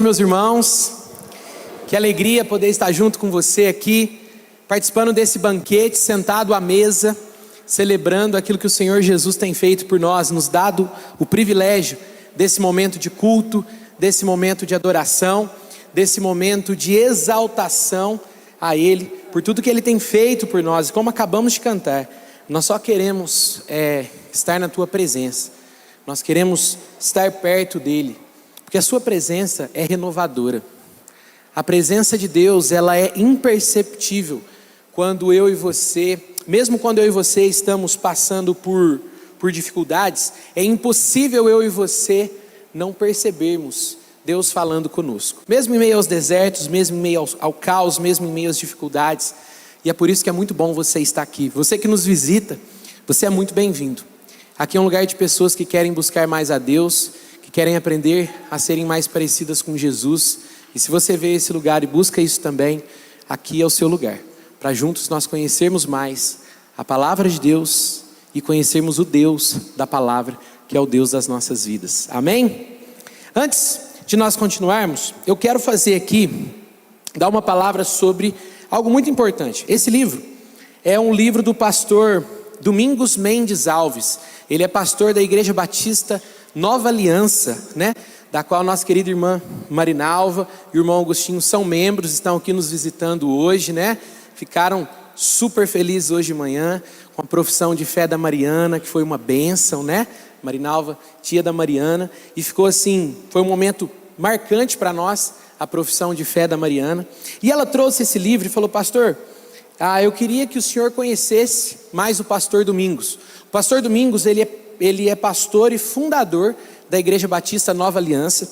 Meus irmãos, que alegria poder estar junto com você aqui, participando desse banquete, sentado à mesa, celebrando aquilo que o Senhor Jesus tem feito por nós, nos dado o privilégio desse momento de culto, desse momento de adoração, desse momento de exaltação a Ele, por tudo que Ele tem feito por nós. E como acabamos de cantar, nós só queremos estar na Tua presença, nós queremos estar perto dEle, porque a sua presença é renovadora. A presença de Deus, ela é imperceptível quando eu e você, mesmo quando eu e você estamos passando por dificuldades, é impossível eu e você não percebermos Deus falando conosco. Mesmo em meio aos desertos, mesmo em meio ao caos, mesmo em meio às dificuldades. E é por isso que é muito bom você estar aqui. Você que nos visita, você é muito bem-vindo. Aqui é um lugar de pessoas que querem buscar mais a Deus, que querem aprender a serem mais parecidas com Jesus. E se você vê esse lugar e busca isso também, aqui é o seu lugar, para juntos nós conhecermos mais a palavra de Deus e conhecermos o Deus da palavra, que é o Deus das nossas vidas. Amém? Antes de nós continuarmos, eu quero fazer aqui, dar uma palavra sobre algo muito importante. Esse livro é um livro do pastor Domingos Mendes Alves. Ele é pastor da Igreja Batista Nova Aliança, né? Da qual nossa querida irmã Marinalva e o irmão Agostinho são membros, estão aqui nos visitando hoje, né? Ficaram super felizes hoje de manhã com a profissão de fé da Mariana, que foi uma bênção, né? Marinalva, tia da Mariana, e ficou assim, foi um momento marcante para nós, a profissão de fé da Mariana. E ela trouxe esse livro e falou: pastor, eu queria que o senhor conhecesse mais o pastor Domingos. O pastor Domingos, ele é pastor e fundador da Igreja Batista Nova Aliança,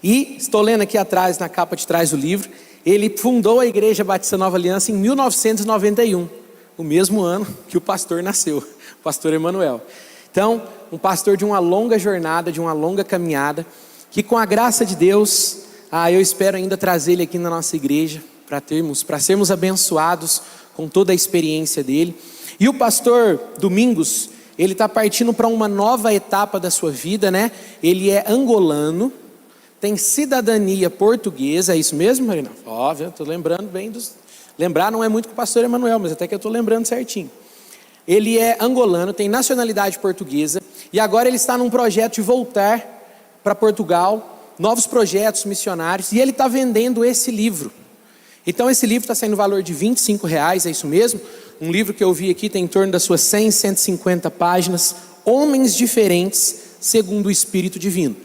e estou lendo aqui atrás, na capa de trás do livro, ele fundou a Igreja Batista Nova Aliança em 1991, o mesmo ano que o pastor nasceu, o pastor Emanuel. Então, um pastor de uma longa jornada, de uma longa caminhada, que com a graça de Deus, eu espero ainda trazer ele aqui na nossa igreja, para sermos abençoados com toda a experiência dele. E o pastor Domingos, ele está partindo para uma nova etapa da sua vida, né? Ele é angolano, tem cidadania portuguesa, é isso mesmo, Marina? Óbvio, estou lembrando bem dos... Lembrar não é muito com o pastor Emanuel, mas até que eu estou lembrando certinho. Ele é angolano, tem nacionalidade portuguesa, e agora ele está num projeto de voltar para Portugal, novos projetos missionários, e ele está vendendo esse livro. Então esse livro está saindo no valor de R$25, é isso mesmo? Um livro que eu vi aqui tem em torno das suas 100, 150 páginas. Homens diferentes segundo o Espírito Divino.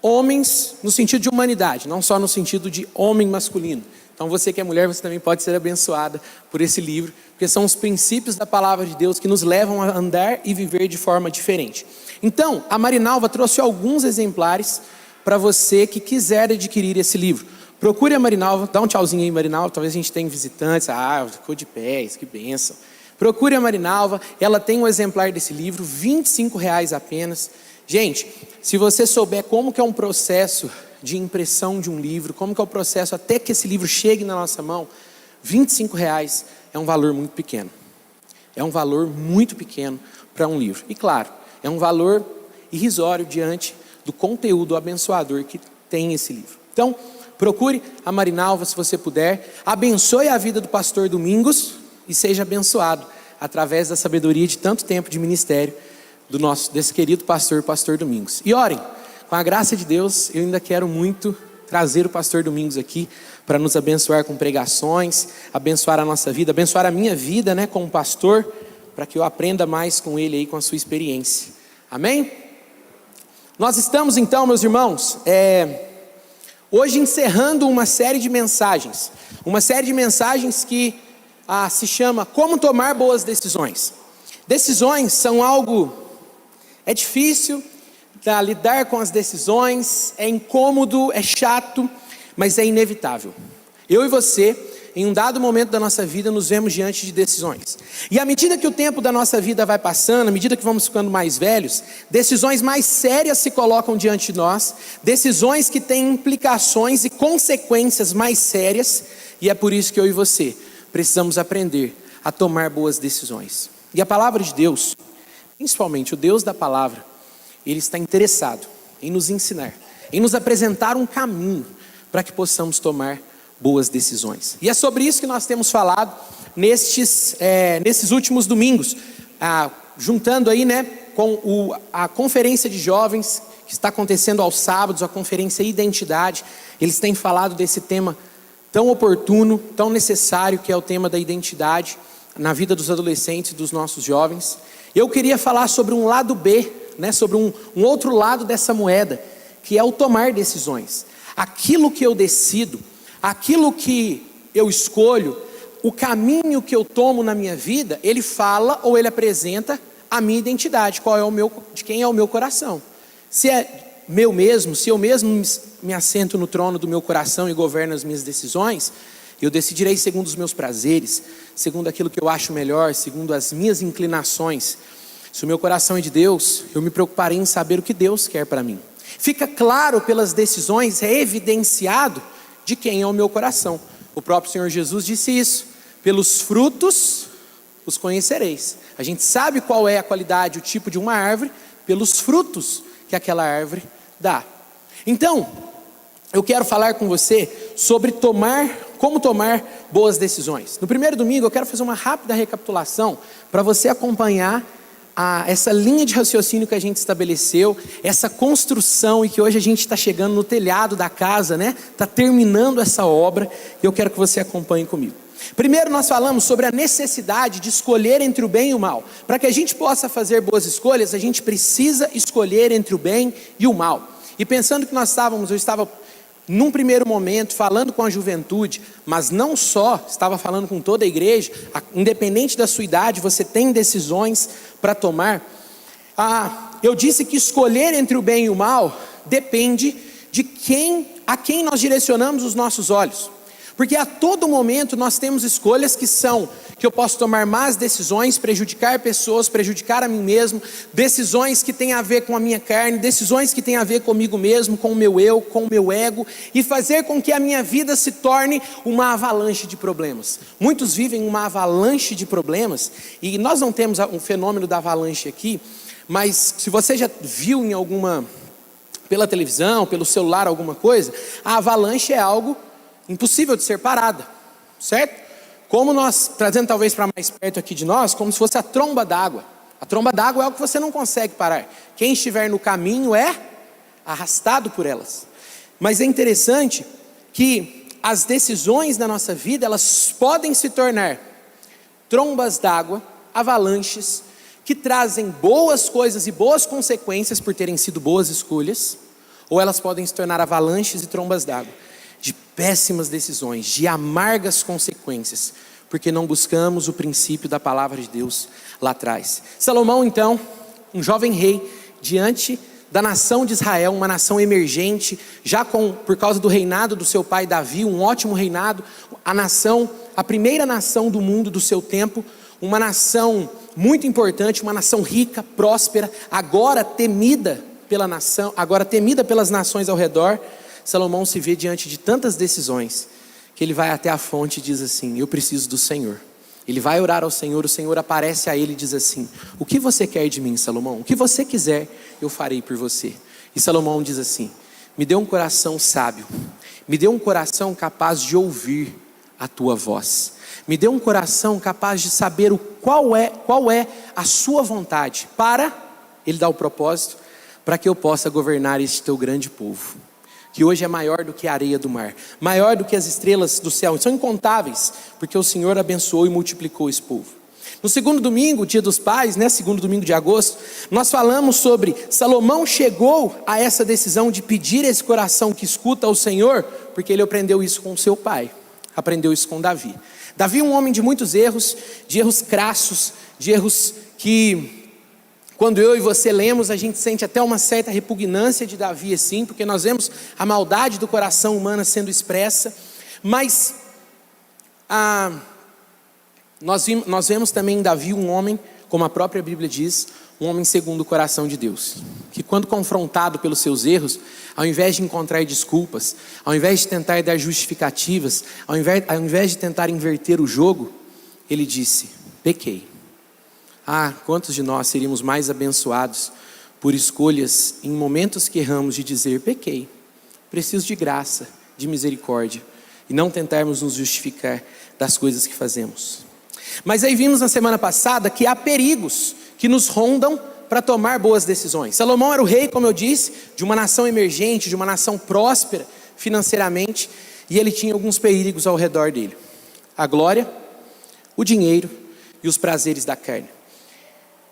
Homens no sentido de humanidade, não só no sentido de homem masculino. Então você que é mulher, você também pode ser abençoada por esse livro, porque são os princípios da palavra de Deus que nos levam a andar e viver de forma diferente. Então, a Marinalva trouxe alguns exemplares para você que quiser adquirir esse livro. Procure a Marinalva, dá um tchauzinho aí, Marinalva, talvez a gente tenha visitantes, ficou de pés, que bênção. Procure a Marinalva, ela tem um exemplar desse livro, R$25 apenas. Gente, se você souber como que é um processo de impressão de um livro, como que é o processo até que esse livro chegue na nossa mão, R$25 é um valor muito pequeno. É um valor muito pequeno para um livro. E claro, é um valor irrisório diante do conteúdo abençoador que tem esse livro. Então, procure a Marinalva se você puder, abençoe a vida do pastor Domingos e seja abençoado através da sabedoria de tanto tempo de ministério desse querido pastor Domingos. E orem, com a graça de Deus, eu ainda quero muito trazer o pastor Domingos aqui para nos abençoar com pregações, abençoar a nossa vida, abençoar a minha vida, né, como pastor, para que eu aprenda mais com ele aí, com a sua experiência. Amém? Nós estamos então, meus irmãos, hoje encerrando uma série de mensagens que se chama Como Tomar Boas Decisões. Decisões são algo, é difícil lidar com as decisões, é incômodo, é chato, mas é inevitável. Eu e você, em um dado momento da nossa vida, nos vemos diante de decisões. E à medida que o tempo da nossa vida vai passando, à medida que vamos ficando mais velhos, decisões mais sérias se colocam diante de nós, decisões que têm implicações e consequências mais sérias, e é por isso que eu e você precisamos aprender a tomar boas decisões. E a palavra de Deus, principalmente o Deus da palavra, Ele está interessado em nos ensinar, em nos apresentar um caminho para que possamos tomar boas decisões. E é sobre isso que nós temos falado nesses últimos domingos, juntando aí, com a conferência de jovens que está acontecendo aos sábados, a conferência Identidade. Eles têm falado desse tema tão oportuno, tão necessário, que é o tema da identidade na vida dos adolescentes e dos nossos jovens. Eu queria falar sobre um lado B, sobre um outro lado dessa moeda, que é o tomar decisões. Aquilo que eu decido, aquilo que eu escolho, o caminho que eu tomo na minha vida, ele fala ou ele apresenta a minha identidade, de quem é o meu coração. Se é meu mesmo, se eu mesmo me assento no trono do meu coração e governo as minhas decisões, eu decidirei segundo os meus prazeres, segundo aquilo que eu acho melhor, segundo as minhas inclinações. Se o meu coração é de Deus, eu me preocuparei em saber o que Deus quer para mim. Fica claro pelas decisões, é evidenciado de quem é o meu coração. O próprio Senhor Jesus disse isso: pelos frutos os conhecereis. A gente sabe qual é a qualidade, o tipo de uma árvore, pelos frutos que aquela árvore dá. Então, eu quero falar com você sobre como tomar boas decisões. No primeiro domingo eu quero fazer uma rápida recapitulação para você acompanhar essa linha de raciocínio que a gente estabeleceu, essa construção, e que hoje a gente está chegando no telhado da casa, está terminando essa obra, e eu quero que você acompanhe comigo. Primeiro nós falamos sobre a necessidade de escolher entre o bem e o mal. Para que a gente possa fazer boas escolhas, a gente precisa escolher entre o bem e o mal. E pensando que eu estava num primeiro momento falando com a juventude, mas não só, estava falando com toda a igreja, independente da sua idade, você tem decisões para tomar. Eu disse que escolher entre o bem e o mal depende de a quem nós direcionamos os nossos olhos. Porque a todo momento nós temos escolhas que eu posso tomar más decisões, prejudicar pessoas, prejudicar a mim mesmo, decisões que têm a ver com a minha carne, decisões que têm a ver comigo mesmo, com o meu eu, com o meu ego, e fazer com que a minha vida se torne uma avalanche de problemas. Muitos vivem uma avalanche de problemas, e nós não temos um fenômeno da avalanche aqui, mas se você já viu pela televisão, pelo celular, alguma coisa, a avalanche é algo impossível de ser parada, certo? Como nós, trazendo talvez para mais perto aqui de nós, como se fosse a tromba d'água. A tromba d'água é algo que você não consegue parar. Quem estiver no caminho é arrastado por elas. Mas é interessante que as decisões da nossa vida, elas podem se tornar trombas d'água, avalanches, que trazem boas coisas e boas consequências por terem sido boas escolhas, ou elas podem se tornar avalanches e trombas d'água de péssimas decisões, de amargas consequências, porque não buscamos o princípio da palavra de Deus lá atrás. Salomão, então, um jovem rei, diante da nação de Israel, uma nação emergente, por causa do reinado do seu pai Davi, um ótimo reinado, a primeira nação do mundo do seu tempo, uma nação muito importante, uma nação rica, próspera, agora temida pelas nações ao redor. Salomão se vê diante de tantas decisões, que ele vai até a fonte e diz assim: eu preciso do Senhor. Ele vai orar ao Senhor, o Senhor aparece a ele e diz assim: o que você quer de mim, Salomão? O que você quiser, eu farei por você. E Salomão diz assim: me dê um coração sábio, me dê um coração capaz de ouvir a tua voz, me dê um coração capaz de saber qual é a sua vontade, ele dá o propósito, para que eu possa governar este teu grande povo, que hoje é maior do que a areia do mar, maior do que as estrelas do céu, são incontáveis, porque o Senhor abençoou e multiplicou esse povo. No segundo domingo, dia dos pais, segundo domingo de agosto, nós falamos sobre Salomão chegou a essa decisão de pedir esse coração que escuta ao Senhor, porque ele aprendeu isso com seu pai, aprendeu isso com Davi. Davi é um homem de muitos erros, de erros crassos, de erros que, quando eu e você lemos, a gente sente até uma certa repugnância de Davi assim, porque nós vemos a maldade do coração humano sendo expressa, mas nós vemos também em Davi um homem, como a própria Bíblia diz, um homem segundo o coração de Deus, que quando confrontado pelos seus erros, ao invés de encontrar desculpas, ao invés de tentar dar justificativas, ao invés de tentar inverter o jogo, ele disse: pequei. Quantos de nós seríamos mais abençoados por escolhas em momentos que erramos de dizer: pequei, preciso de graça, de misericórdia e não tentarmos nos justificar das coisas que fazemos. Mas aí vimos na semana passada que há perigos que nos rondam para tomar boas decisões. Salomão era o rei, como eu disse, de uma nação emergente, de uma nação próspera financeiramente, e ele tinha alguns perigos ao redor dele: a glória, o dinheiro e os prazeres da carne.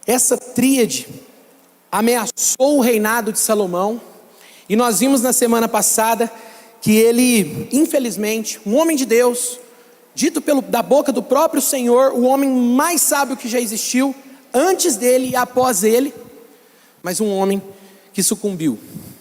Essa tríade ameaçou o reinado de Salomão, e nós vimos na semana passada que ele, infelizmente, um homem de Deus, dito da boca do próprio Senhor, o homem mais sábio que já existiu, antes dele e após ele, mas um homem que sucumbiu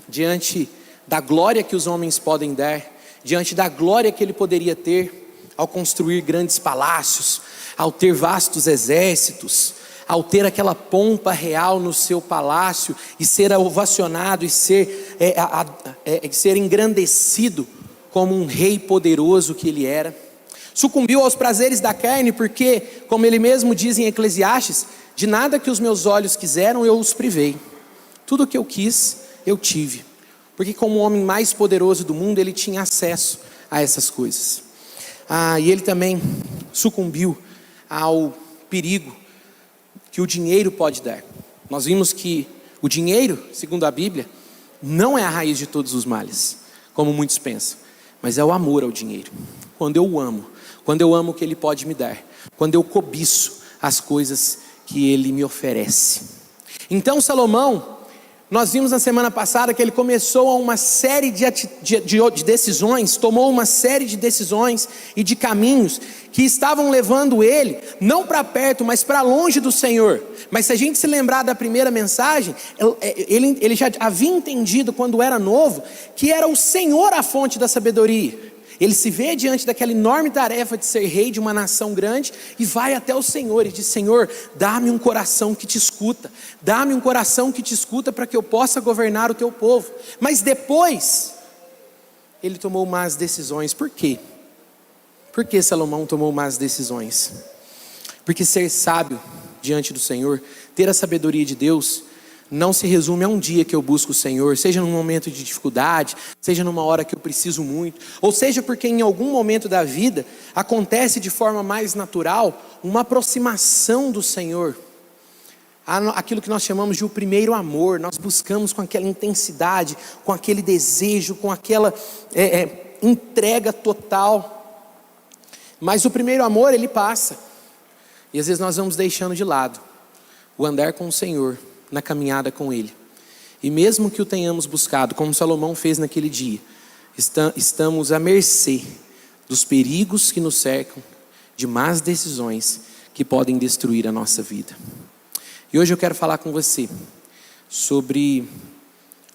diante da glória que os homens podem dar, diante da glória que ele poderia ter ao construir grandes palácios, ao ter vastos exércitos, ao ter aquela pompa real no seu palácio e ser ovacionado e ser engrandecido como um rei poderoso que ele era. Sucumbiu aos prazeres da carne porque, como ele mesmo diz em Eclesiastes, de nada que os meus olhos quiseram eu os privei, tudo o que eu quis eu tive, porque como o homem mais poderoso do mundo ele tinha acesso a essas coisas. E ele também sucumbiu ao perigo que o dinheiro pode dar. Nós vimos que o dinheiro, segundo a Bíblia, não é a raiz de todos os males, como muitos pensam, mas é o amor ao dinheiro. Quando eu amo o que ele pode me dar, quando eu cobiço as coisas que ele me oferece. Então Salomão, nós vimos na semana passada que ele começou uma série de decisões, tomou uma série de decisões e de caminhos que estavam levando ele, não para perto, mas para longe do Senhor. Mas se a gente se lembrar da primeira mensagem, ele já havia entendido quando era novo, que era o Senhor a fonte da sabedoria. Ele se vê diante daquela enorme tarefa de ser rei de uma nação grande e vai até o Senhor e diz: Senhor, dá-me um coração que te escuta, dá-me um coração que te escuta para que eu possa governar o teu povo. Mas depois, ele tomou más decisões. Por quê? Por que Salomão tomou más decisões? Porque ser sábio diante do Senhor, ter a sabedoria de Deus, não se resume a um dia que eu busco o Senhor, seja num momento de dificuldade, seja numa hora que eu preciso muito, ou seja porque em algum momento da vida acontece de forma mais natural uma aproximação do Senhor, aquilo que nós chamamos de o primeiro amor. Nós buscamos com aquela intensidade, com aquele desejo, com aquela entrega total, mas o primeiro amor ele passa, e às vezes nós vamos deixando de lado o andar com o Senhor, na caminhada com Ele. E mesmo que o tenhamos buscado, como Salomão fez naquele dia, estamos à mercê dos perigos que nos cercam, de más decisões que podem destruir a nossa vida. E hoje eu quero falar com você sobre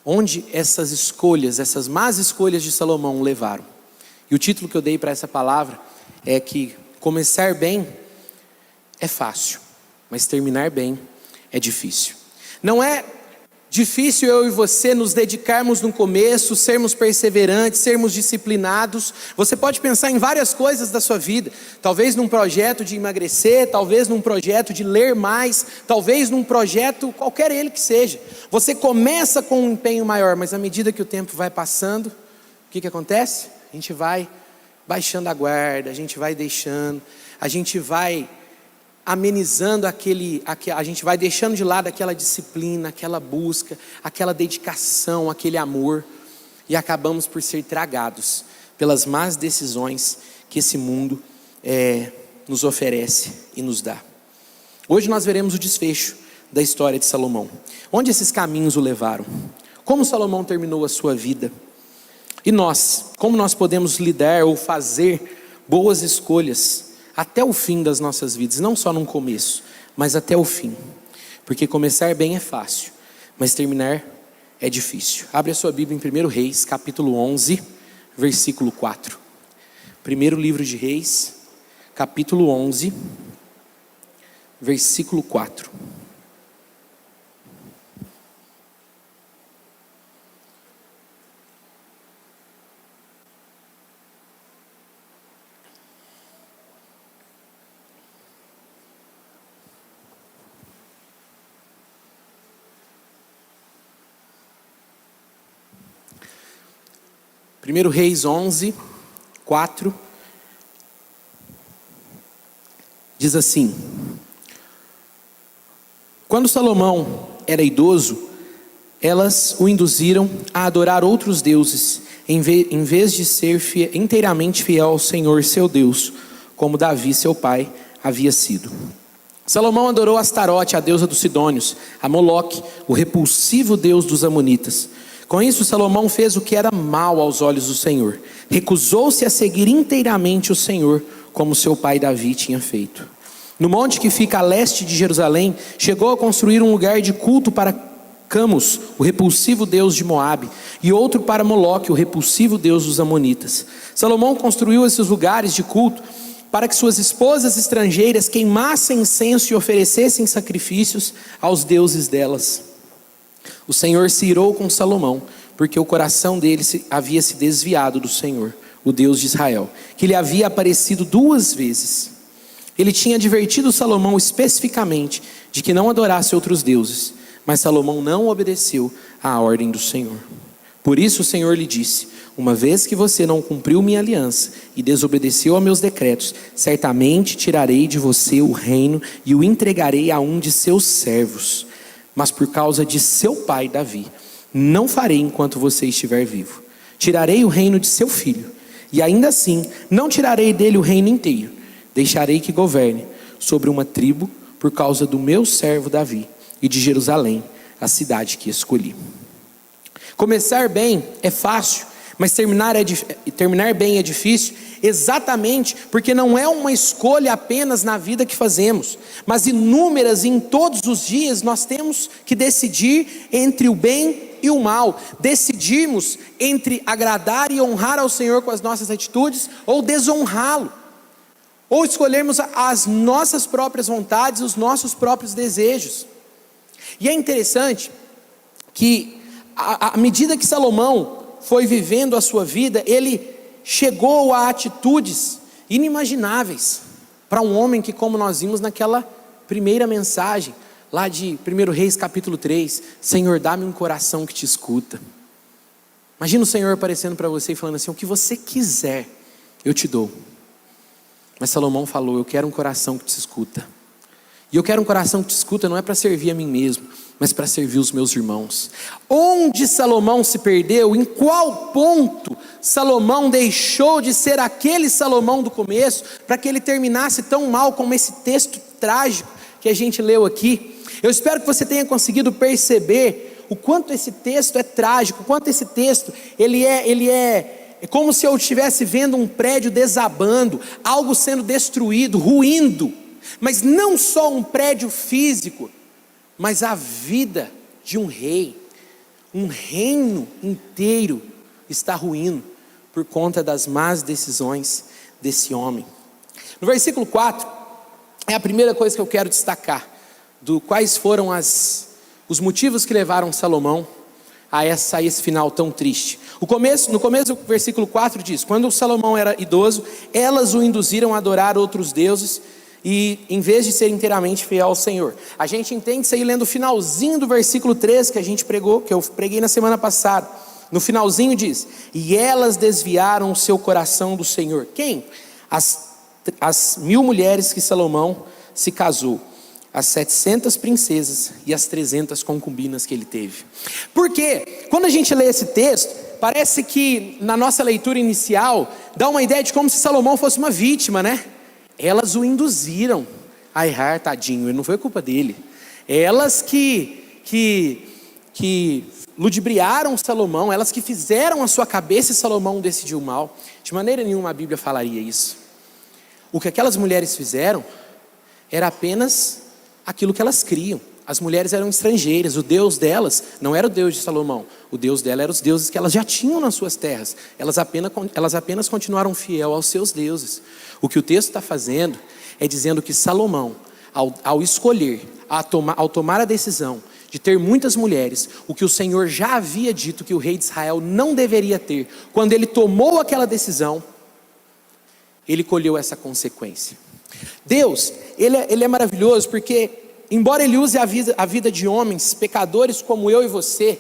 onde essas escolhas, essas más escolhas de Salomão levaram. E o título que eu dei para essa palavra é que começar bem é fácil, mas terminar bem é difícil. Não é difícil eu e você nos dedicarmos no começo, sermos perseverantes, sermos disciplinados. Você pode pensar em várias coisas da sua vida, talvez num projeto de emagrecer, talvez num projeto de ler mais, talvez num projeto, qualquer ele que seja. Você começa com um empenho maior, mas à medida que o tempo vai passando, o que acontece? A gente vai baixando a guarda, a gente vai deixando, a gente vai amenizando a gente vai deixando de lado aquela disciplina, aquela busca, aquela dedicação, aquele amor, e acabamos por ser tragados pelas más decisões que esse mundo nos oferece e nos dá. Hoje nós veremos o desfecho da história de Salomão. Onde esses caminhos o levaram? Como Salomão terminou a sua vida? E nós, como nós podemos lidar ou fazer boas escolhas até o fim das nossas vidas, não só no começo, mas até o fim, porque começar bem é fácil, mas terminar é difícil. Abre a sua Bíblia em 1 Reis, capítulo 11, versículo 4. Primeiro livro de Reis, capítulo 11, versículo 4. 1 Reis 11, 4, diz assim: quando Salomão era idoso, elas o induziram a adorar outros deuses, em vez de ser inteiramente fiel ao Senhor seu Deus, como Davi seu pai havia sido. Salomão adorou Astarote, a deusa dos Sidônios, a Moloque, o repulsivo deus dos Amonitas. Com isso, Salomão fez o que era mal aos olhos do Senhor. Recusou-se a seguir inteiramente o Senhor, como seu pai Davi tinha feito. No monte que fica a leste de Jerusalém, chegou a construir um lugar de culto para Camus, o repulsivo deus de Moabe, e outro para Moloque, o repulsivo deus dos Amonitas. Salomão construiu esses lugares de culto para que suas esposas estrangeiras queimassem incenso e oferecessem sacrifícios aos deuses delas. O Senhor se irou com Salomão, porque o coração dele havia se desviado do Senhor, o Deus de Israel, que lhe havia aparecido 2 vezes. Ele tinha advertido Salomão especificamente de que não adorasse outros deuses, mas Salomão não obedeceu à ordem do Senhor. Por isso o Senhor lhe disse: uma vez que você não cumpriu minha aliança e desobedeceu a meus decretos, certamente tirarei de você o reino e o entregarei a um de seus servos. Mas por causa de seu pai Davi, não farei enquanto você estiver vivo. Tirarei o reino de seu filho, e ainda assim não tirarei dele o reino inteiro. Deixarei que governe sobre uma tribo por causa do meu servo Davi e de Jerusalém, a cidade que escolhi. Começar bem é fácil, mas terminar bem é difícil, exatamente porque não é uma escolha apenas na vida que fazemos, mas inúmeras, e em todos os dias nós temos que decidir entre o bem e o mal. Decidimos entre agradar e honrar ao Senhor com as nossas atitudes, ou desonrá-lo, ou escolhermos as nossas próprias vontades, os nossos próprios desejos. E é interessante que à medida que Salomão foi vivendo a sua vida, ele chegou a atitudes inimagináveis para um homem que, como nós vimos naquela primeira mensagem lá de 1 Reis capítulo 3, Senhor, dá-me um coração que te escuta. Imagina o Senhor aparecendo para você e falando assim: o que você quiser eu te dou. Mas Salomão falou: eu quero um coração que te escuta. E eu quero um coração que te escuta não é para servir a mim mesmo, mas para servir os meus irmãos. Onde Salomão se perdeu? Em qual ponto Salomão deixou de ser aquele Salomão do começo, para que ele terminasse tão mal como esse texto trágico que a gente leu aqui? Eu espero que você tenha conseguido perceber o quanto esse texto é trágico, o quanto esse texto ele é como se eu estivesse vendo um prédio desabando, algo sendo destruído, ruindo. Mas não só um prédio físico, mas a vida de um rei, um reino inteiro está ruindo por conta das más decisões desse homem. No versículo 4, é a primeira coisa que eu quero destacar, quais foram os motivos que levaram Salomão a esse final tão triste. No começo do versículo 4 diz: quando Salomão era idoso, elas o induziram a adorar outros deuses, e em vez de ser inteiramente fiel ao Senhor. A gente entende isso aí lendo o finalzinho do versículo 3 que a gente pregou, que eu preguei na semana passada. No finalzinho diz: e elas desviaram o seu coração do Senhor. Quem? As 1000 mulheres que Salomão se casou, as 700 princesas e as 300 concubinas que ele teve. Porque quando a gente lê esse texto, parece que na nossa leitura inicial dá uma ideia de como se Salomão fosse uma vítima, né? Elas o induziram a errar, tadinho, não foi culpa dele. Elas que ludibriaram Salomão, elas que fizeram a sua cabeça, e Salomão decidiu mal. De maneira nenhuma a Bíblia falaria isso. O que aquelas mulheres fizeram era apenas aquilo que elas criam. As mulheres eram estrangeiras, o Deus delas não era o Deus de Salomão, o Deus dela era os deuses que elas já tinham nas suas terras. Elas apenas continuaram fiel aos seus deuses. O que o texto está fazendo é dizendo que Salomão, ao escolher, ao tomar a decisão de ter muitas mulheres, o que o Senhor já havia dito que o rei de Israel não deveria ter, quando ele tomou aquela decisão, ele colheu essa consequência. Deus, ele é maravilhoso, porque embora ele use a vida de homens, pecadores como eu e você,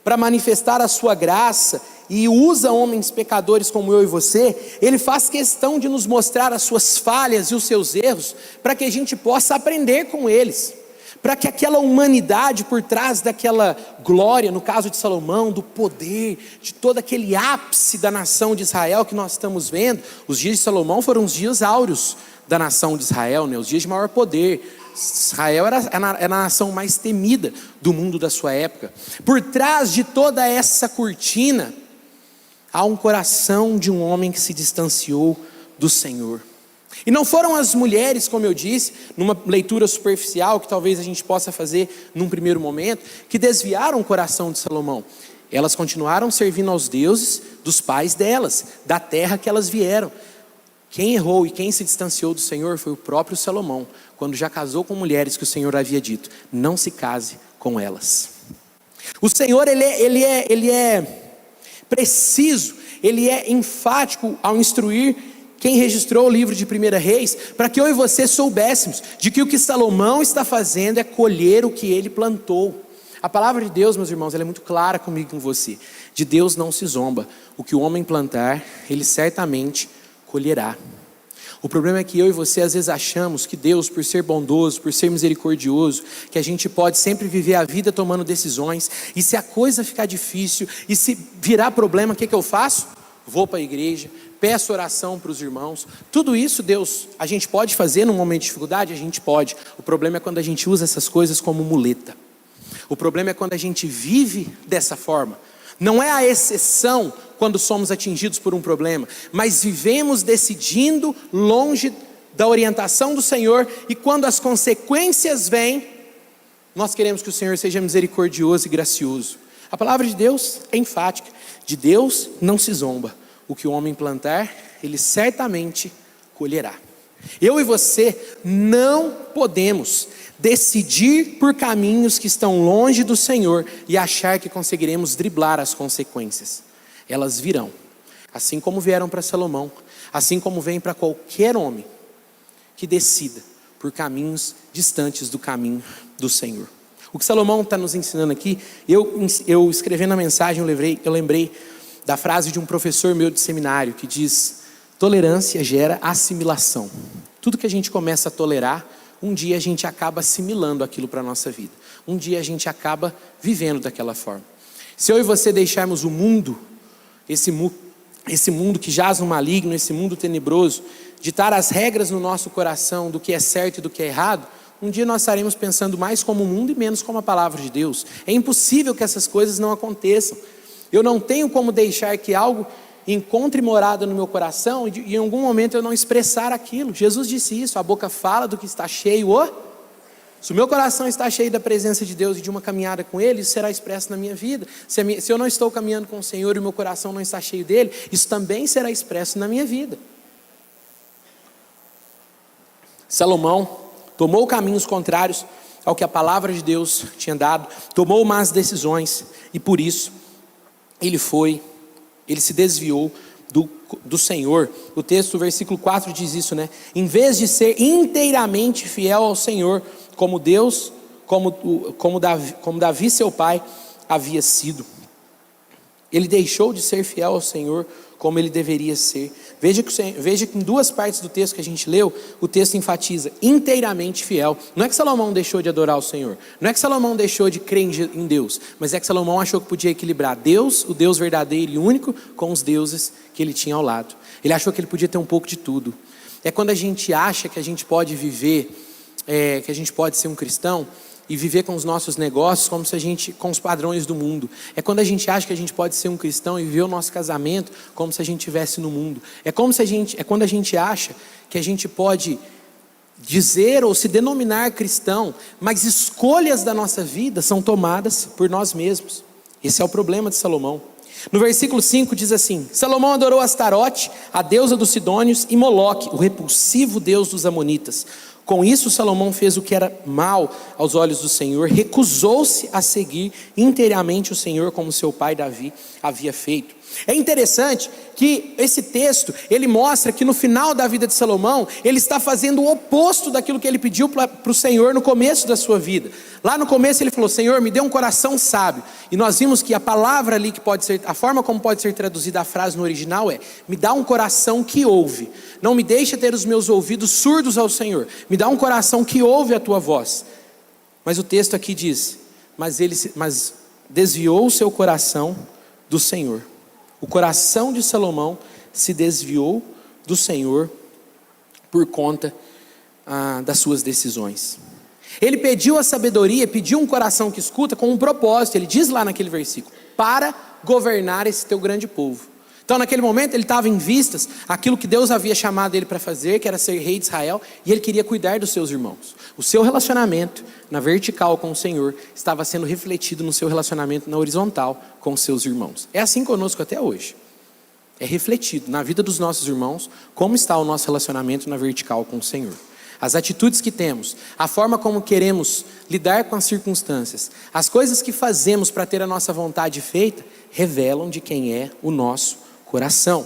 para manifestar a sua graça e usa homens pecadores como eu e você, Ele faz questão de nos mostrar as suas falhas e os seus erros, para que a gente possa aprender com eles, para que aquela humanidade por trás daquela glória, no caso de Salomão, do poder, de todo aquele ápice da nação de Israel que nós estamos vendo. Os dias de Salomão foram os dias áureos da nação de Israel, né? Os dias de maior poder. Israel era a nação mais temida do mundo da sua época. Por trás de toda essa cortina, há um coração de um homem que se distanciou do Senhor. E não foram as mulheres, como eu disse, numa leitura superficial, que talvez a gente possa fazer num primeiro momento, que desviaram o coração de Salomão. Elas continuaram servindo aos deuses dos pais delas, da terra que elas vieram. Quem errou e quem se distanciou do Senhor foi o próprio Salomão, quando já casou com mulheres que o Senhor havia dito: não se case com elas. O Senhor, ele é preciso, ele é enfático ao instruir quem registrou o livro de 1 Reis, para que eu e você soubéssemos de que o que Salomão está fazendo é colher o que ele plantou. A palavra de Deus, meus irmãos, ela é muito clara comigo e com você. De Deus não se zomba. O que o homem plantar, ele certamente colherá. O problema é que eu e você às vezes achamos que Deus, por ser bondoso, por ser misericordioso, que a gente pode sempre viver a vida tomando decisões, e se a coisa ficar difícil, e se virar problema, o que eu faço? Vou para a igreja, peço oração para os irmãos. Tudo isso, Deus, a gente pode fazer num momento de dificuldade? A gente pode. O problema é quando a gente usa essas coisas como muleta. O problema é quando a gente vive dessa forma. Não é a exceção quando somos atingidos por um problema, mas vivemos decidindo longe da orientação do Senhor, e quando as consequências vêm, nós queremos que o Senhor seja misericordioso e gracioso. A palavra de Deus é enfática: de Deus não se zomba. O que o homem plantar, ele certamente colherá. Eu e você não podemos decidir por caminhos que estão longe do Senhor e achar que conseguiremos driblar as consequências. Elas virão, assim como vieram para Salomão, assim como vem para qualquer homem que decida por caminhos distantes do caminho do Senhor. O que Salomão está nos ensinando aqui, eu escrevendo a mensagem, eu lembrei da frase de um professor meu de seminário, que diz: tolerância gera assimilação. Tudo que a gente começa a tolerar, um dia a gente acaba assimilando aquilo para a nossa vida. Um dia a gente acaba vivendo daquela forma. Se eu e você deixarmos o mundo, esse mundo que jaz no maligno, esse mundo tenebroso, ditar as regras no nosso coração do que é certo e do que é errado, um dia nós estaremos pensando mais como o mundo e menos como a palavra de Deus. É impossível que essas coisas não aconteçam. Eu não tenho como deixar que algo encontre morada no meu coração e em algum momento eu não expressar aquilo. Jesus disse isso: a boca fala do que está cheio. Se o meu coração está cheio da presença de Deus e de uma caminhada com Ele, isso será expresso na minha vida. Se eu não estou caminhando com o Senhor e o meu coração não está cheio dEle, isso também será expresso na minha vida. Salomão tomou caminhos contrários ao que a palavra de Deus tinha dado, tomou más decisões, e por isso ele se desviou do Senhor. O texto, o versículo 4 diz isso, né? Em vez de ser inteiramente fiel ao Senhor, como Davi seu pai havia sido. Ele deixou de ser fiel ao Senhor como ele deveria ser. Veja que em duas partes do texto que a gente leu, o texto enfatiza: inteiramente fiel. Não é que Salomão deixou de adorar o Senhor, não é que Salomão deixou de crer em Deus, mas é que Salomão achou que podia equilibrar Deus, o Deus verdadeiro e único, com os deuses que ele tinha ao lado. Ele achou que ele podia ter um pouco de tudo. É quando a gente acha que a gente pode viver, que a gente pode ser um cristão e viver com os nossos negócios com os padrões do mundo. É quando a gente acha que a gente pode ser um cristão e viver o nosso casamento como se a gente estivesse no mundo. É quando a gente acha que a gente pode dizer ou se denominar cristão, mas escolhas da nossa vida são tomadas por nós mesmos. Esse é o problema de Salomão. No versículo 5 diz assim: Salomão adorou Astarote, a deusa dos Sidônios, e Moloque, o repulsivo deus dos Amonitas. Com isso, Salomão fez o que era mal aos olhos do Senhor, recusou-se a seguir inteiramente o Senhor como seu pai Davi havia feito. É interessante que esse texto, ele mostra que no final da vida de Salomão, ele está fazendo o oposto daquilo que ele pediu para o Senhor no começo da sua vida. Lá no começo ele falou: Senhor, me dê um coração sábio. E nós vimos que a palavra ali que pode ser, a forma como pode ser traduzida a frase no original é: me dá um coração que ouve. Não me deixa ter os meus ouvidos surdos ao Senhor. Me dá um coração que ouve a tua voz. Mas o texto aqui diz: mas desviou o seu coração do Senhor. O coração de Salomão se desviou do Senhor por conta das suas decisões. Ele pediu a sabedoria, pediu um coração que escuta com um propósito. Ele diz lá naquele versículo: para governar esse teu grande povo. Então naquele momento ele estava em vistas aquilo que Deus havia chamado ele para fazer, que era ser rei de Israel, e ele queria cuidar dos seus irmãos. O seu relacionamento na vertical com o Senhor estava sendo refletido no seu relacionamento na horizontal com os seus irmãos. É assim conosco até hoje. É refletido na vida dos nossos irmãos como está o nosso relacionamento na vertical com o Senhor. As atitudes que temos, a forma como queremos lidar com as circunstâncias, as coisas que fazemos para ter a nossa vontade feita, revelam de quem é o nosso coração.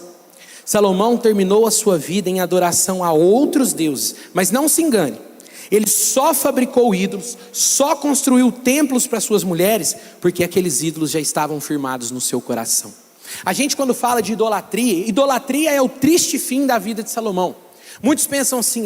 Salomão terminou a sua vida em adoração a outros deuses, mas não se engane, ele só fabricou ídolos, só construiu templos para suas mulheres, porque aqueles ídolos já estavam firmados no seu coração. A gente, quando fala de idolatria, idolatria é o triste fim da vida de Salomão. Muitos pensam assim: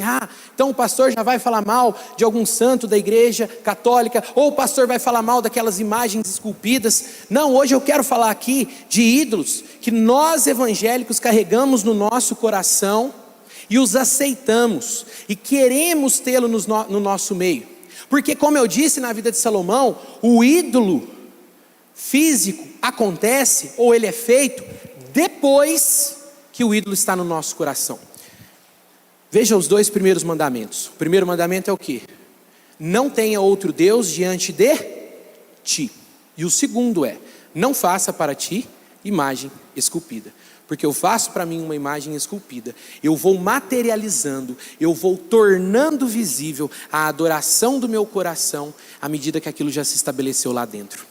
então o pastor já vai falar mal de algum santo da igreja católica, ou o pastor vai falar mal daquelas imagens esculpidas. Não, hoje eu quero falar aqui de ídolos que nós evangélicos carregamos no nosso coração e os aceitamos e queremos tê-lo no nosso meio. Porque, como eu disse, na vida de Salomão, o ídolo físico acontece, ou ele é feito depois que o ídolo está no nosso coração. Veja os dois primeiros mandamentos. O primeiro mandamento é o quê? Não tenha outro Deus diante de ti. E o segundo é: não faça para ti imagem esculpida. Porque eu faço para mim uma imagem esculpida, eu vou materializando, eu vou tornando visível a adoração do meu coração, à medida que aquilo já se estabeleceu lá dentro.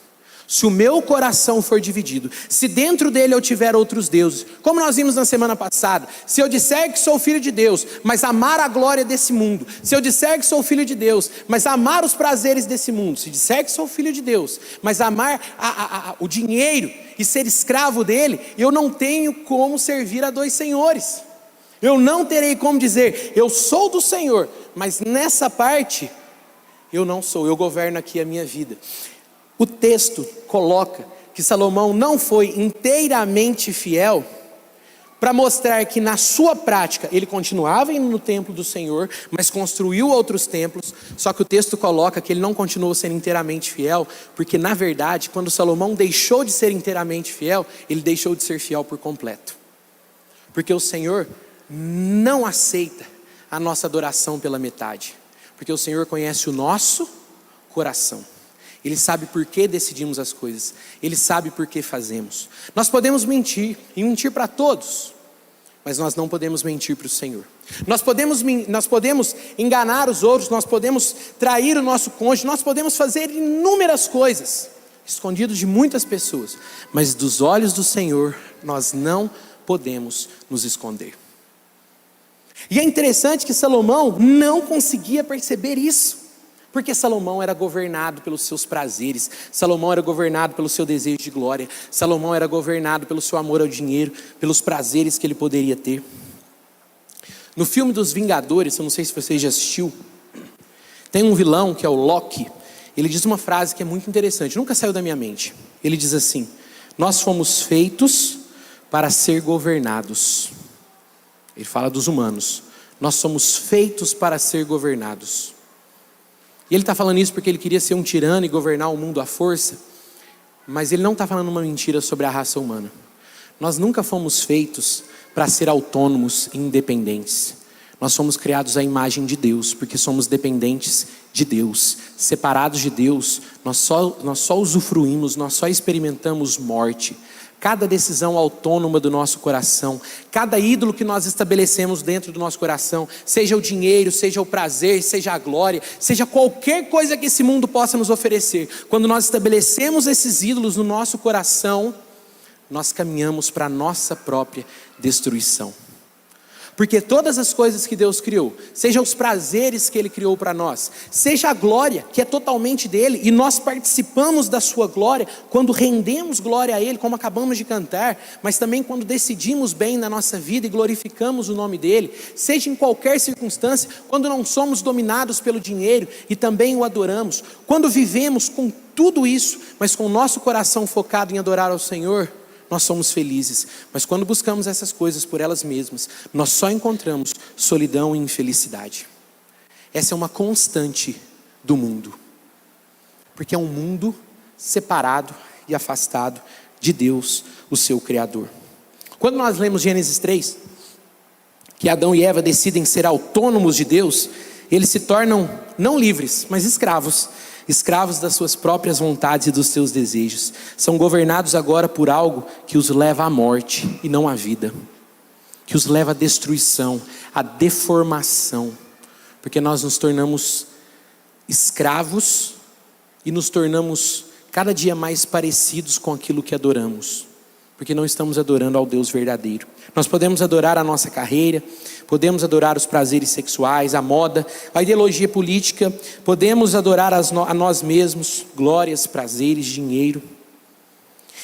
Se o meu coração for dividido, se dentro dele eu tiver outros deuses, como nós vimos na semana passada, se eu disser que sou filho de Deus, mas amar a glória desse mundo, se eu disser que sou filho de Deus, mas amar os prazeres desse mundo, se disser que sou filho de Deus, mas amar o dinheiro e ser escravo dele, eu não tenho como servir a dois senhores. Eu não terei como dizer: eu sou do Senhor, mas nessa parte eu não sou, eu governo aqui a minha vida. O texto coloca que Salomão não foi inteiramente fiel, para mostrar que na sua prática ele continuava indo no templo do Senhor, mas construiu outros templos. Só que o texto coloca que ele não continuou sendo inteiramente fiel, porque na verdade, quando Salomão deixou de ser inteiramente fiel, ele deixou de ser fiel por completo. Porque o Senhor não aceita a nossa adoração pela metade, porque o Senhor conhece o nosso coração. Ele sabe por que decidimos as coisas, Ele sabe por que fazemos. Nós podemos mentir, e mentir para todos, mas nós não podemos mentir para o Senhor. Nós podemos enganar os outros, nós podemos trair o nosso cônjuge, nós podemos fazer inúmeras coisas, escondidos de muitas pessoas, mas dos olhos do Senhor, nós não podemos nos esconder. E é interessante que Salomão não conseguia perceber isso, porque Salomão era governado pelos seus prazeres, Salomão era governado pelo seu desejo de glória, Salomão era governado pelo seu amor ao dinheiro, pelos prazeres que ele poderia ter. No filme dos Vingadores, eu não sei se você já assistiu, tem um vilão que é o Loki. Ele diz uma frase que é muito interessante, nunca saiu da minha mente. Ele diz assim: nós fomos feitos para ser governados. Ele fala dos humanos. Nós somos feitos para ser governados. E ele está falando isso porque ele queria ser um tirano e governar o mundo à força, mas ele não está falando uma mentira sobre a raça humana. Nós nunca fomos feitos para ser autônomos e independentes. Nós somos criados à imagem de Deus, porque somos dependentes de Deus. Separados de Deus, nós só usufruímos, nós só experimentamos morte. Cada decisão autônoma do nosso coração, cada ídolo que nós estabelecemos dentro do nosso coração, seja o dinheiro, seja o prazer, seja a glória, seja qualquer coisa que esse mundo possa nos oferecer, quando nós estabelecemos esses ídolos no nosso coração, nós caminhamos para a nossa própria destruição. Porque todas as coisas que Deus criou, seja os prazeres que Ele criou para nós, seja a glória que é totalmente dele, e nós participamos da sua glória, quando rendemos glória a Ele, como acabamos de cantar, mas também quando decidimos bem na nossa vida e glorificamos o nome dEle, seja em qualquer circunstância, quando não somos dominados pelo dinheiro e também o adoramos, quando vivemos com tudo isso, mas com o nosso coração focado em adorar ao Senhor, nós somos felizes. Mas quando buscamos essas coisas por elas mesmas, nós só encontramos solidão e infelicidade. Essa é uma constante do mundo, porque é um mundo separado e afastado de Deus, o seu Criador. Quando nós lemos Gênesis 3, que Adão e Eva decidem ser autônomos de Deus, eles se tornam não livres, mas escravos das suas próprias vontades e dos seus desejos. São governados agora por algo que os leva à morte e não à vida, que os leva à destruição, à deformação, porque nós nos tornamos escravos e nos tornamos cada dia mais parecidos com aquilo que adoramos, porque não estamos adorando ao Deus verdadeiro. Nós podemos adorar a nossa carreira, podemos adorar os prazeres sexuais, a moda, a ideologia política, podemos adorar a nós mesmos, glórias, prazeres, dinheiro.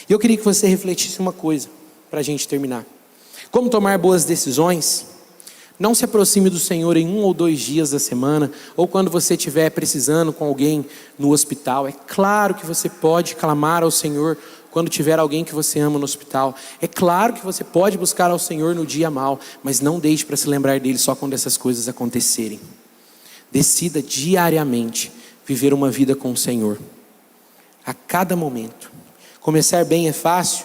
E eu queria que você refletisse uma coisa, para a gente terminar. Como tomar boas decisões? Não se aproxime do Senhor em 1 ou 2 dias da semana, ou quando você estiver precisando com alguém no hospital. É claro que você pode clamar ao Senhor quando tiver alguém que você ama no hospital. É claro que você pode buscar ao Senhor no dia mau, mas não deixe para se lembrar dele só quando essas coisas acontecerem. Decida diariamente viver uma vida com o Senhor, a cada momento. Começar bem é fácil,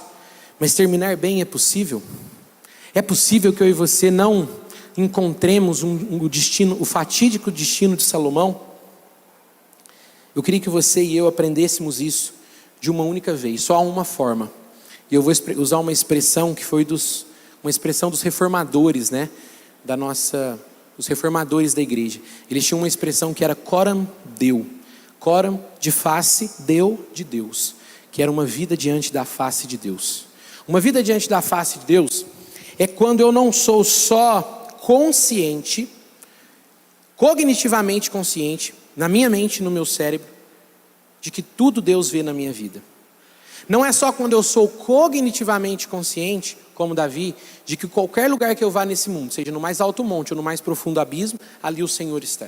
mas terminar bem é possível. É possível que eu e você não encontremos o fatídico destino de Salomão. Eu queria que você e eu aprendêssemos isso de uma única vez, só há uma forma. E eu vou usar uma expressão que foi uma expressão dos reformadores, né? Os reformadores da igreja. Eles tinham uma expressão que era coram Deo. Coram de face, Deo de Deus. Que era uma vida diante da face de Deus. Uma vida diante da face de Deus é quando eu não sou só consciente, cognitivamente consciente, na minha mente, no meu cérebro, de que tudo Deus vê na minha vida. Não é só quando eu sou cognitivamente consciente, como Davi, de que qualquer lugar que eu vá nesse mundo, seja no mais alto monte ou no mais profundo abismo, ali o Senhor está.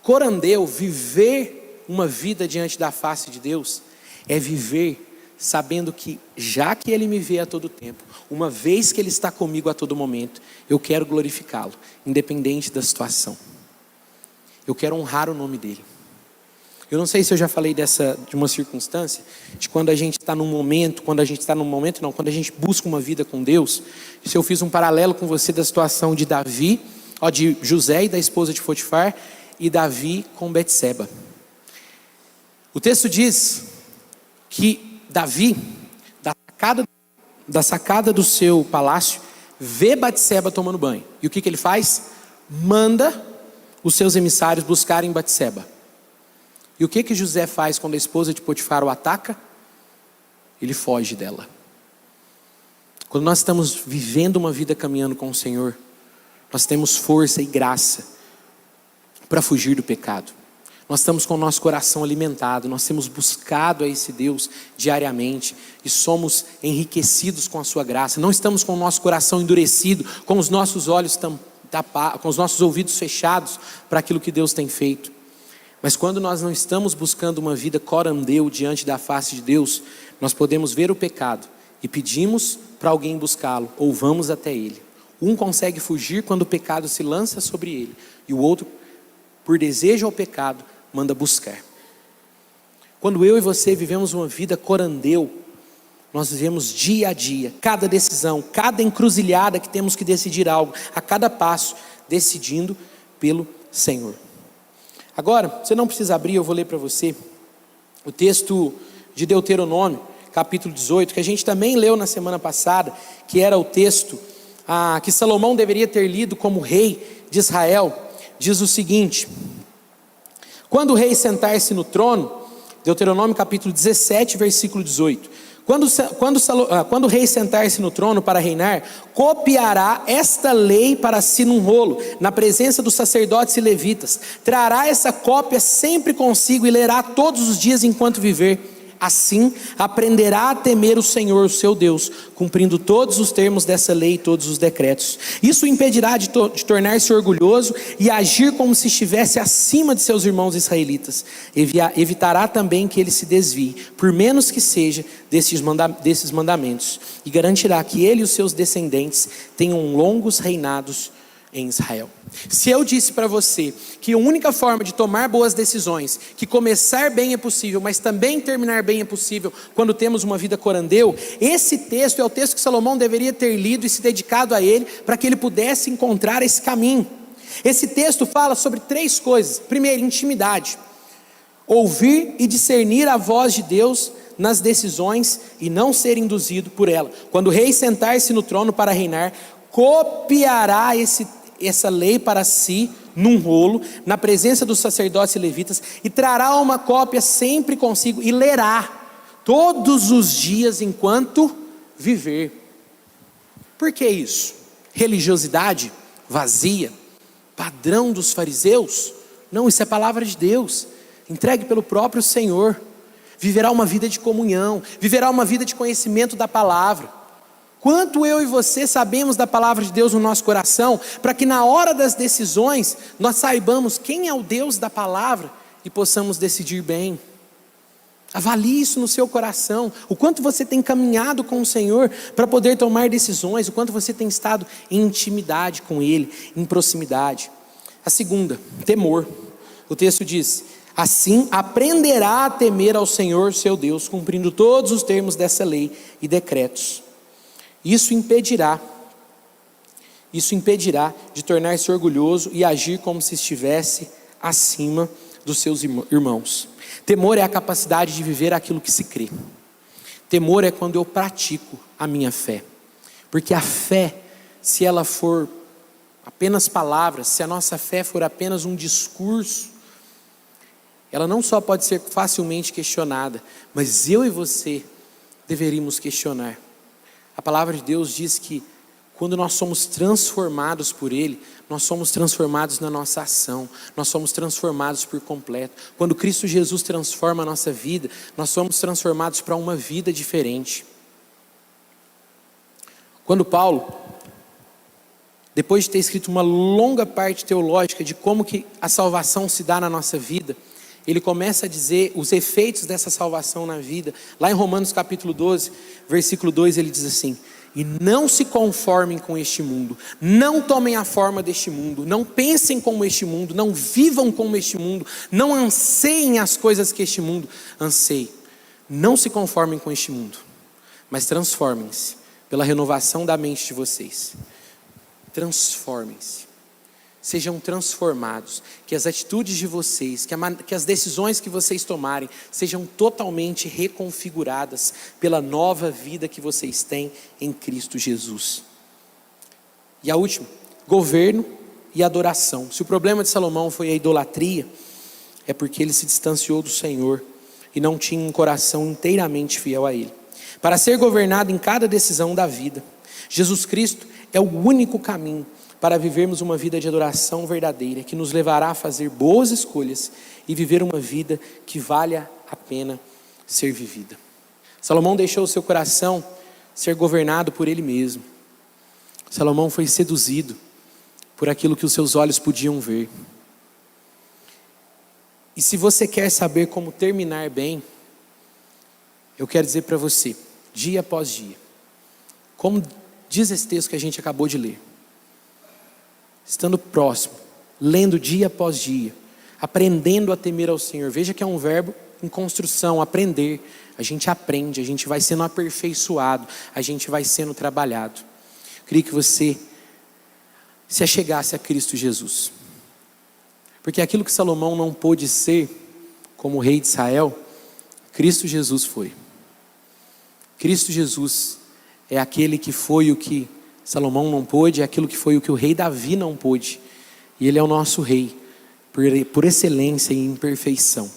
Corandeu, viver uma vida diante da face de Deus, é viver sabendo que, já que Ele me vê a todo tempo, uma vez que Ele está comigo a todo momento, eu quero glorificá-lo, independente da situação. Eu quero honrar o nome dEle. Eu não sei se eu já falei de uma circunstância, de quando a gente está quando a gente busca uma vida com Deus. Se eu fiz um paralelo com você da situação de Davi, de José e da esposa de Potifar, e Davi com Betseba. O texto diz que Davi, da sacada do seu palácio, vê Betseba tomando banho. E o que ele faz? Manda os seus emissários buscarem Betseba. E o que José faz quando a esposa de Potifar o ataca? Ele foge dela. Quando nós estamos vivendo uma vida caminhando com o Senhor, nós temos força e graça para fugir do pecado. Nós estamos com o nosso coração alimentado, nós temos buscado a esse Deus diariamente e somos enriquecidos com a sua graça. Não estamos com o nosso coração endurecido, com os nossos olhos tapados, com os nossos ouvidos fechados para aquilo que Deus tem feito. Mas quando nós não estamos buscando uma vida corandeu diante da face de Deus, nós podemos ver o pecado e pedimos para alguém buscá-lo, ou vamos até ele. Um consegue fugir quando o pecado se lança sobre ele, e o outro, por desejo ao pecado, manda buscar. Quando eu e você vivemos uma vida corandeu, nós vivemos dia a dia, cada decisão, cada encruzilhada que temos que decidir algo, a cada passo, decidindo pelo Senhor. Agora, você não precisa abrir, eu vou ler para você o texto de Deuteronômio, capítulo 18, que a gente também leu na semana passada, que era o texto que Salomão deveria ter lido como rei de Israel. Diz o seguinte: quando o rei sentar-se no trono, Deuteronômio capítulo 17, versículo 18, Quando o rei sentar-se no trono para reinar, copiará esta lei para si num rolo, na presença dos sacerdotes e levitas. Trará essa cópia sempre consigo e lerá todos os dias enquanto viver. Assim, aprenderá a temer o Senhor, seu Deus, cumprindo todos os termos dessa lei e todos os decretos. Isso o impedirá de tornar-se orgulhoso e agir como se estivesse acima de seus irmãos israelitas. Evitará também que ele se desvie, por menos que seja, desses mandamentos, e garantirá que ele e os seus descendentes tenham longos reinados em Israel. Se eu disse para você que a única forma de tomar boas decisões, que começar bem é possível, mas também terminar bem é possível quando temos uma vida corandeu, esse texto é o texto que Salomão deveria ter lido e se dedicado a ele, para que ele pudesse encontrar esse caminho. Esse texto fala sobre 3 coisas. Primeiro, intimidade. Ouvir e discernir a voz de Deus nas decisões e não ser induzido por ela. Quando o rei sentar-se no trono para reinar, copiará essa lei para si num rolo, na presença dos sacerdotes e levitas, e trará uma cópia sempre consigo e lerá todos os dias enquanto viver. Por que isso? Religiosidade vazia, padrão dos fariseus? Não, isso é palavra de Deus, entregue pelo próprio Senhor. Viverá uma vida de comunhão, viverá uma vida de conhecimento da palavra. Quanto eu e você sabemos da palavra de Deus no nosso coração, para que na hora das decisões, nós saibamos quem é o Deus da palavra e possamos decidir bem. Avalie isso no seu coração, o quanto você tem caminhado com o Senhor para poder tomar decisões, o quanto você tem estado em intimidade com Ele, em proximidade. A segunda, temor. O texto diz: assim aprenderá a temer ao Senhor seu Deus, cumprindo todos os termos dessa lei e decretos. Isso impedirá de tornar-se orgulhoso e agir como se estivesse acima dos seus irmãos. Temor é a capacidade de viver aquilo que se crê. Temor é quando eu pratico a minha fé. Porque a fé, se ela for apenas palavras, se a nossa fé for apenas um discurso, ela não só pode ser facilmente questionada, mas eu e você deveríamos questionar. A palavra de Deus diz que quando nós somos transformados por Ele, nós somos transformados na nossa ação, nós somos transformados por completo. Quando Cristo Jesus transforma a nossa vida, nós somos transformados para uma vida diferente. Quando Paulo, depois de ter escrito uma longa parte teológica de como que a salvação se dá na nossa vida, ele começa a dizer os efeitos dessa salvação na vida. Lá em Romanos capítulo 12, versículo 2, ele diz assim: e não se conformem com este mundo, não tomem a forma deste mundo, não pensem como este mundo, não vivam como este mundo, não anseiem as coisas que este mundo anseia. Não se conformem com este mundo, mas transformem-se pela renovação da mente de vocês. Transformem-se. Sejam transformados, que as atitudes de vocês, que as decisões que vocês tomarem, sejam totalmente reconfiguradas pela nova vida que vocês têm em Cristo Jesus. E a última, governo e adoração. Se o problema de Salomão foi a idolatria, é porque ele se distanciou do Senhor e não tinha um coração inteiramente fiel a Ele. Para ser governado em cada decisão da vida, Jesus Cristo é o único caminho para vivermos uma vida de adoração verdadeira, que nos levará a fazer boas escolhas e viver uma vida que valha a pena ser vivida. Salomão deixou o seu coração ser governado por ele mesmo. Salomão foi seduzido por aquilo que os seus olhos podiam ver. E se você quer saber como terminar bem, eu quero dizer para você, dia após dia, como diz esse texto que a gente acabou de ler, estando próximo, lendo dia após dia, aprendendo a temer ao Senhor. Veja que é um verbo em construção, aprender. A gente aprende, a gente vai sendo aperfeiçoado, a gente vai sendo trabalhado. Eu queria que você se achegasse a Cristo Jesus. Porque aquilo que Salomão não pôde ser como rei de Israel, Cristo Jesus foi. Cristo Jesus é aquele que foi o que Salomão não pôde, é aquilo que foi o que o rei Davi não pôde. E ele é o nosso rei, por excelência e imperfeição.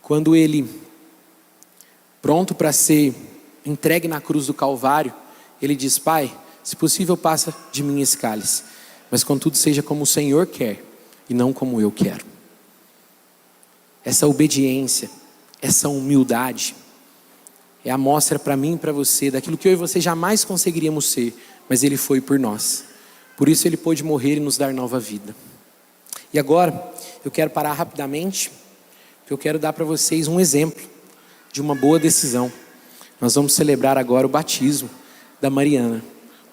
Quando ele pronto para ser entregue na cruz do Calvário, ele diz: Pai, se possível passa de mim esse cálice, mas contudo seja como o Senhor quer e não como eu quero. Essa obediência, essa humildade é a mostra para mim e para você daquilo que eu e você jamais conseguiríamos ser, mas ele foi por nós. Por isso ele pôde morrer e nos dar nova vida. E agora eu quero parar rapidamente, porque eu quero dar para vocês um exemplo de uma boa decisão. Nós vamos celebrar agora o batismo da Mariana.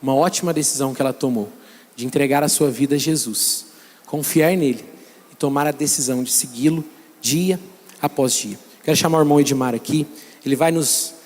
Uma ótima decisão que ela tomou, de entregar a sua vida a Jesus, confiar nele e tomar a decisão de segui-lo dia após dia. Quero chamar o irmão Edmar aqui, ele vai nos